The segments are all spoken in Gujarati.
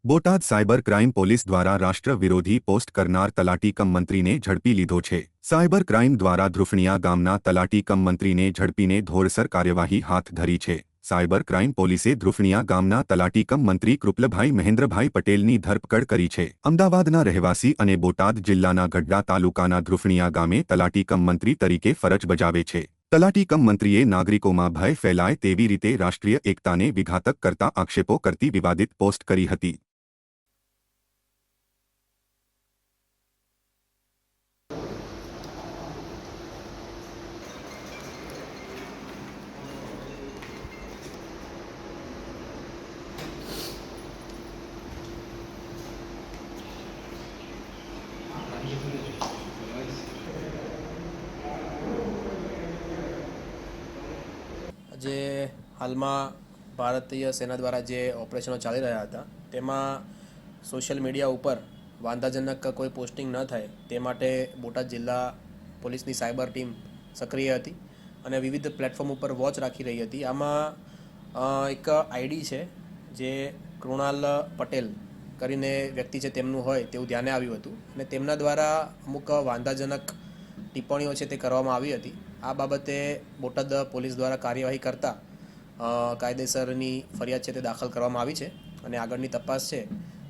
બોટાદ સાયબર ક્રાઇમ પોલીસ દ્વારા રાષ્ટ્ર વિરોધી પોસ્ટ કરનાર તલાટી કમ મંત્રીને ઝડપી લીધો છે। સાયબર ક્રાઇમ દ્વારા ધ્રુફણિયા ગામના તલાટી કમ મંત્રીને ઝડપીને ધોરસર કાર્યવાહી હાથ ધરી છે। સાયબર ક્રાઇમ પોલીસે ધ્રુફણિયા ગામના તલાટી કમ મંત્રી કૃપલભાઈ મહેન્દ્રભાઈ પટેલની ધરપકડ કરી છે। અમદાવાદના રહેવાસી અને બોટાદ જિલ્લાના ગઢડા તાલુકાના ધ્રુફણિયા ગામે તલાટી કમ મંત્રી તરીકે ફરજ બજાવે છે। તલાટી કમ મંત્રીએ નાગરિકોમાં ભય ફેલાય તેવી રીતે રાષ્ટ્રીય એકતાને વિઘાતક કરતા આક્ષેપો કરતી વિવાદિત પોસ્ટ કરી હતી। જે હાલમાં ભારતીય સેના દ્વારા જે ઓપરેશનો ચાલી રહ્યા હતા તેમાં સોશિયલ મીડિયા ઉપર વાંધાજનક કોઈ પોસ્ટિંગ ન થાય તે માટે બોટાદ જિલ્લા પોલીસની સાયબર ટીમ સક્રિય હતી અને વિવિધ પ્લેટફોર્મ ઉપર વોચ રાખી રહી હતી। આમાં એક આઈડી છે જે કૃણાલ પટેલ કરીને વ્યક્તિ છે તેમનું હોય તેવું ધ્યાને આવ્યું હતું અને તેમના દ્વારા અમુક વાંધાજનક ટિપ્પણીઓ છે તે કરવામાં આવી હતી। આ બાબતે બોટાદ પોલીસ દ્વારા કાર્યવાહી કરતા કાયદેસરની ફરિયાદ છે તે દાખલ કરવામાં આવી છે અને આગળની તપાસ છે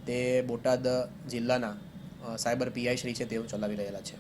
તે બોટાદ જિલ્લાના સાયબર પીઆઈ શ્રી છે તેઓ ચલાવી રહેલા છે।